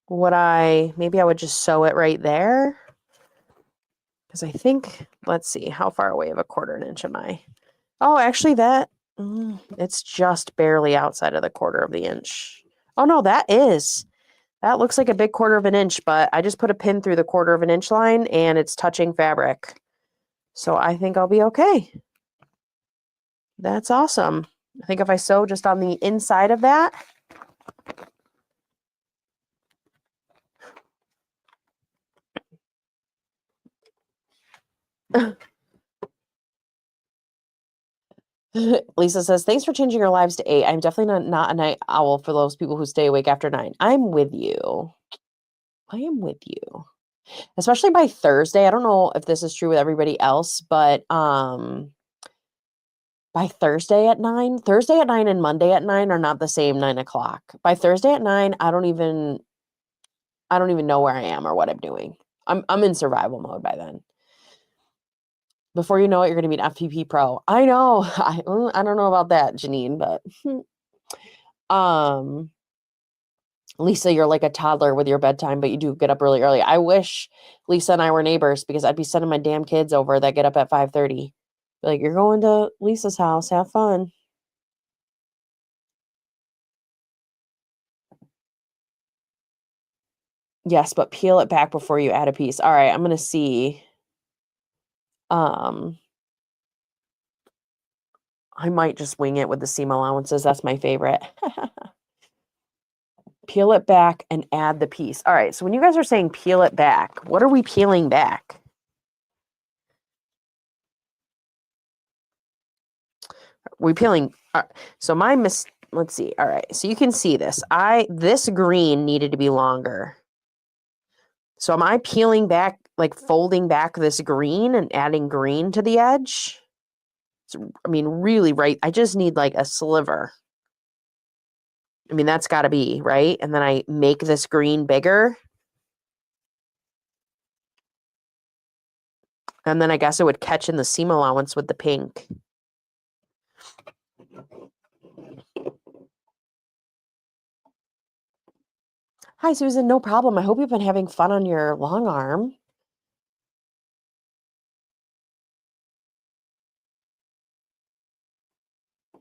maybe I would just sew it right there? Because I think, let's see, how far away of 1/4 inch am I? Oh, actually it's just barely outside of the 1/4 inch. Oh no, that looks like a big 1/4 inch, but I just put a pin through the 1/4 inch line and it's touching fabric. So I think I'll be okay. That's awesome. I think if I sew just on the inside of that, Lisa says, thanks for changing your lives to 8. I'm definitely not a night owl for those people who stay awake after 9. I'm with you. I am with you. Especially by Thursday. I don't know if this is true with everybody else, but by Thursday at 9 and Monday at 9 are not the same 9 o'clock. By Thursday at 9, I don't even know where I am or what I'm doing. I'm in survival mode by then. Before you know it, you're going to be an FPP pro. I know. I don't know about that, Janine, but Lisa, you're like a toddler with your bedtime, but you do get up really early. I wish Lisa and I were neighbors because I'd be sending my damn kids over that get up at 5:30. Like, you're going to Lisa's house. Have fun. Yes, but peel it back before you add a piece. All right, I'm going to see. I might just wing it with the seam allowances. That's my favorite. Peel it back and add the piece. All right, so when you guys are saying peel it back, what are we peeling back? We peeling. So let's see. All right, so you can see this. This green needed to be longer. So am I peeling back, like folding back this green and adding green to the edge? I mean, really, right? I just need like a sliver. I mean, that's got to be, right? And then I make this green bigger. And then I guess it would catch in the seam allowance with the pink. Hi, Susan. No problem. I hope you've been having fun on your long arm.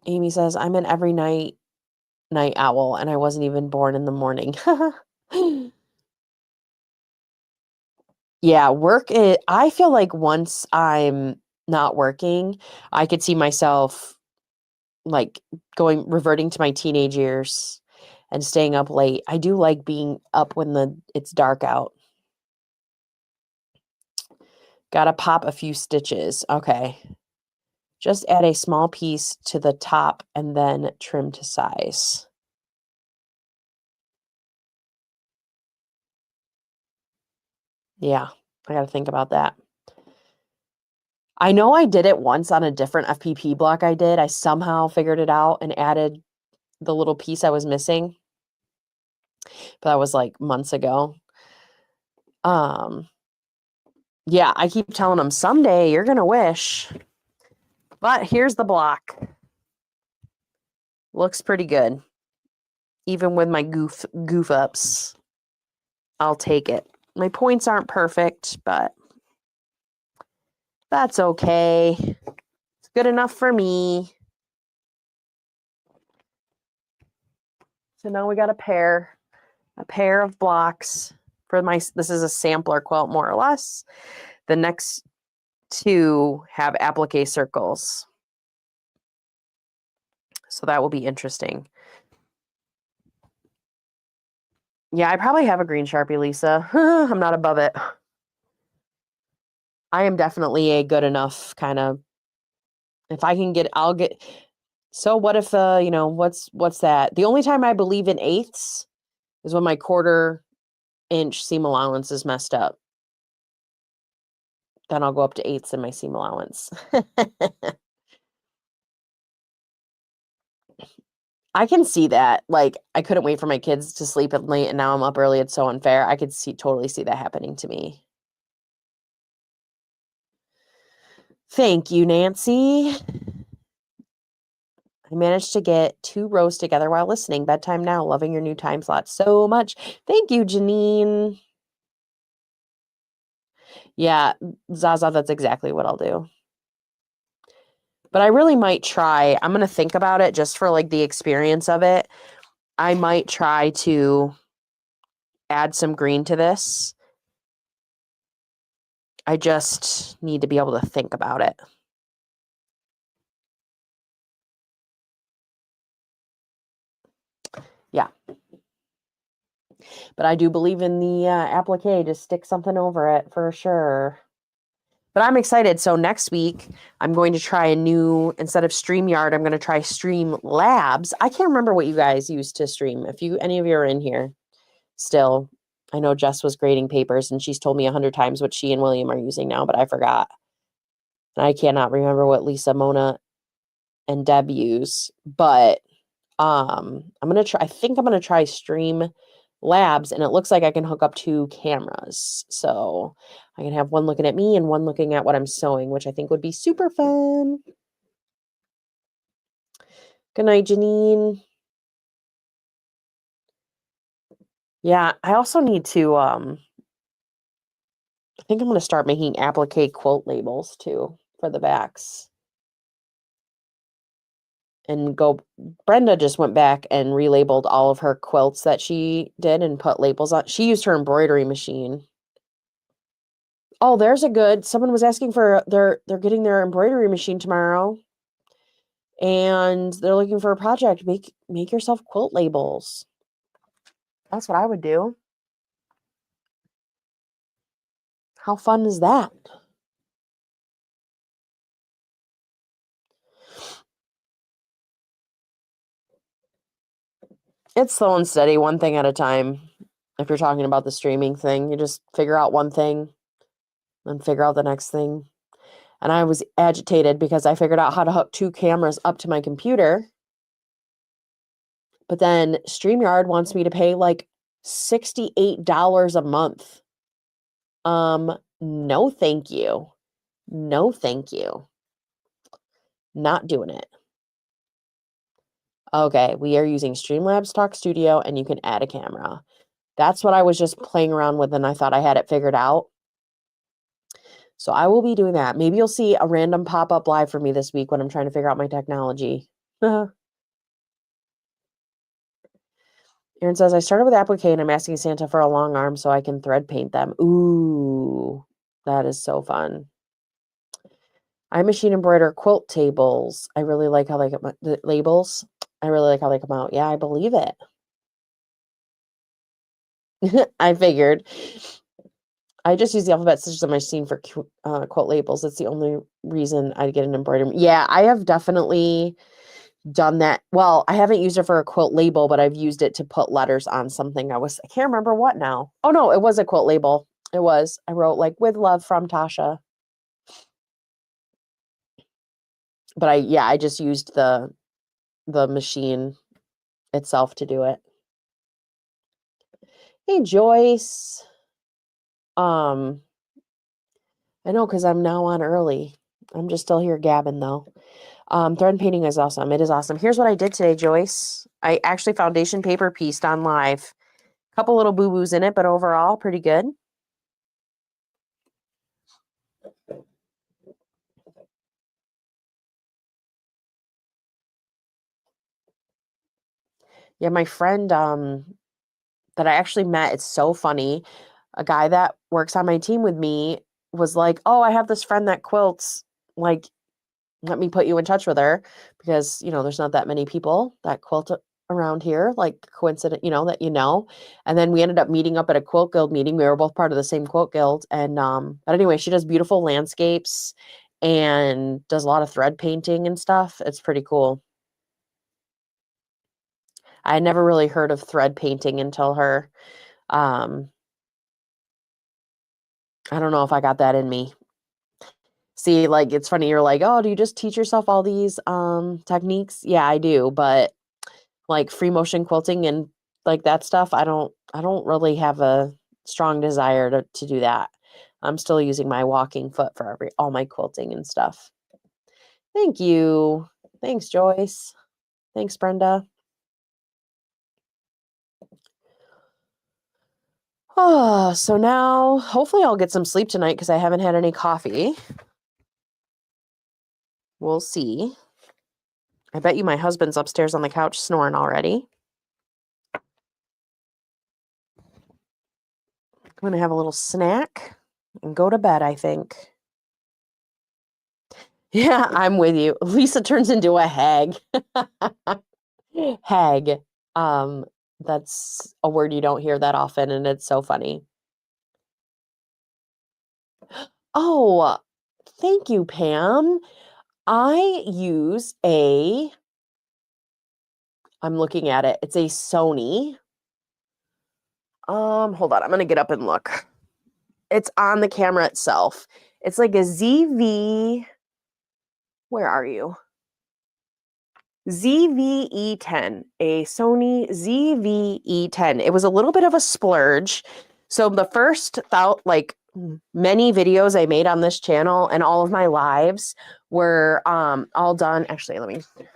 Amy says, I'm an every night owl, and I wasn't even born in the morning. Yeah, I feel like once I'm not working, I could see myself like reverting to my teenage years and staying up late. I do like being up when it's dark out. Gotta pop a few stitches. Okay. Just add a small piece to the top and then trim to size. Yeah, I gotta think about that. I know I did it once on a different FPP block I did. I somehow figured it out and added the little piece I was missing. But that was like months ago. Yeah, I keep telling them someday you're gonna wish. But here's the block. Looks pretty good. Even with my goof ups. I'll take it. My points aren't perfect, but that's okay. It's good enough for me. So now we got a pair of blocks for this is a sampler quilt more or less. The next two have applique circles. So that will be interesting. Yeah, I probably have a green Sharpie, Lisa. I'm not above it. I am definitely a good enough kind of, if I can get, I'll get. So what if, what's that? The only time I believe in eighths is when my 1/4-inch seam allowance is messed up. Then I'll go up to eighths in my seam allowance. I can see that. Like, I couldn't wait for my kids to sleep at late and now I'm up early. It's so unfair. I could totally see that happening to me. Thank you, Nancy. I managed to get 2 rows together while listening. Bedtime now. Loving your new time slot so much. Thank you, Janine. Yeah, Zaza, that's exactly what I'll do. But I really might try. I'm going to think about it just for like the experience of it. I might try to add some green to this. I just need to be able to think about it. Yeah. But I do believe in the applique. Just stick something over it for sure. But I'm excited. So next week, I'm going to try instead of StreamYard, I'm going to try Streamlabs. I can't remember what you guys use to stream. If any of you are in here still, I know Jess was grading papers and she's told me 100 times what she and William are using now, but I forgot. And I cannot remember what Lisa, Mona, and Deb use. But I think I'm going to try Streamlabs, and it looks like I can hook up 2 cameras. So I can have one looking at me and one looking at what I'm sewing, which I think would be super fun. Good night, Janine. Yeah, I also need to, I think I'm going to start making applique quilt labels too for the backs. And Brenda just went back and relabeled all of her quilts that she did and put labels on. She used her embroidery machine. Oh, someone was asking for they're getting their embroidery machine tomorrow. And they're looking for a project. Make yourself quilt labels. That's what I would do. How fun is that? It's slow and steady, one thing at a time. If you're talking about the streaming thing, you just figure out one thing, then figure out the next thing. And I was agitated because I figured out how to hook 2 cameras up to my computer. But then StreamYard wants me to pay like $68 a month. No, thank you. No, thank you. Not doing it. Okay, we are using Streamlabs Talk Studio, and you can add a camera. That's what I was just playing around with, and I thought I had it figured out. So I will be doing that. Maybe you'll see a random pop-up live for me this week when I'm trying to figure out my technology. Aaron says, I started with applique and I'm asking Santa for a long arm so I can thread paint them. Ooh, that is so fun. I machine embroider quilt tables. I really like how they get the labels. I really like how they come out. Yeah, I believe it. I figured. I just use the alphabet stitches on my machine for quilt labels. That's the only reason I get an embroidery. Yeah, I have definitely done that. Well, I haven't used it for a quilt label, but I've used it to put letters on something. I can't remember what now. Oh no, it was a quilt label. It was. I wrote like with love from Tasha. But I just used the machine itself to do it. Hey Joyce. I know because I'm now on early. I'm just still here gabbing though. Thread painting is awesome. It is awesome. Here's what I did today, Joyce. I actually foundation paper pieced on live. Couple little boo-boos in it, but overall pretty good. Yeah, my friend that I actually met, it's so funny. A guy that works on my team with me was like, "Oh, I have this friend that quilts. Like, let me put you in touch with her because, there's not that many people that quilt around here, like coincident, that you know." And then we ended up meeting up at a quilt guild meeting. We were both part of the same quilt guild. And but anyway, she does beautiful landscapes and does a lot of thread painting and stuff. It's pretty cool. I had never really heard of thread painting until her. I don't know if I got that in me. See, like, it's funny. You're like, oh, do you just teach yourself all these techniques? Yeah, I do. But like free motion quilting and like that stuff, I don't really have a strong desire to do that. I'm still using my walking foot for all my quilting and stuff. Thank you. Thanks, Joyce. Thanks, Brenda. Oh, so now hopefully I'll get some sleep tonight because I haven't had any coffee. We'll see. I bet you my husband's upstairs on the couch snoring already. I'm going to have a little snack and go to bed, I think. Yeah, I'm with you. Lisa turns into a hag. Hag. That's a word you don't hear that often, and it's so funny. Oh, thank you, Pam. I use I'm looking at it. It's a Sony. Hold on. I'm going to get up and look. It's on the camera itself. It's like a ZV. Where are you? ZVE10, a Sony ZVE10. It was a little bit of a splurge. So the first many videos I made on this channel and all of my lives were all done. Actually, I'm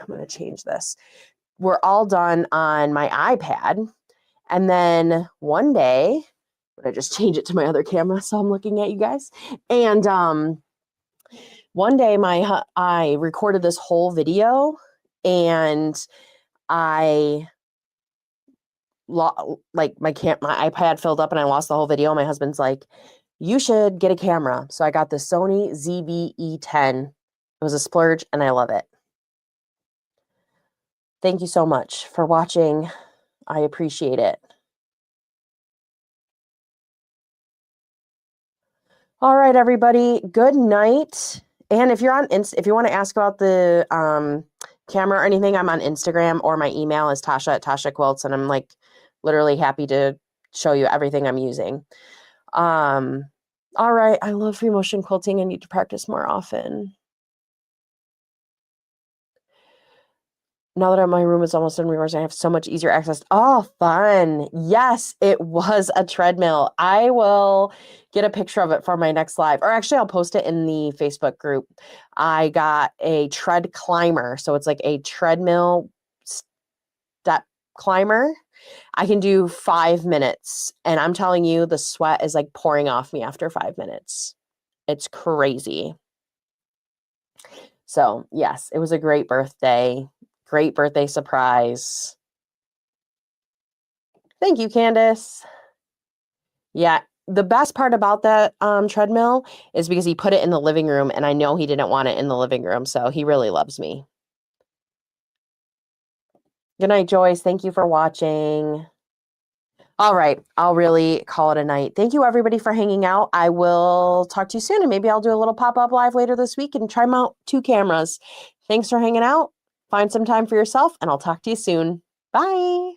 going to change this. We're all done on my iPad. And then one day, I'm going to just change it to my other camera so I'm looking at you guys. And one day I recorded this whole video and I my iPad filled up and I lost the whole video. My husband's like, you should get a camera. So I got the Sony ZV-E10. It was a splurge and I love it. Thank you so much for watching. I appreciate it. All right, everybody. Good night. And if you're if you want to ask about the camera or anything, I'm on Instagram or my email is Tasha@TashaQuilts, and I'm like literally happy to show you everything I'm using. All right. I love free motion quilting. I need to practice more often. Now that my room is almost in reverse, I have so much easier access. Oh, fun. Yes, it was a treadmill. I will get a picture of it for my next live. Or actually, I'll post it in the Facebook group. I got a tread climber. So it's like a treadmill step climber, I can do 5 minutes. And I'm telling you, the sweat is like pouring off me after 5 minutes. It's crazy. So, yes, it was a great birthday. Great birthday surprise. Thank you, Candace. Yeah, the best part about that treadmill is because he put it in the living room, and I know he didn't want it in the living room, so he really loves me. Good night, Joyce. Thank you for watching. All right, I'll really call it a night. Thank you, everybody, for hanging out. I will talk to you soon, and maybe I'll do a little pop-up live later this week and try out 2 cameras. Thanks for hanging out. Find some time for yourself, and I'll talk to you soon. Bye.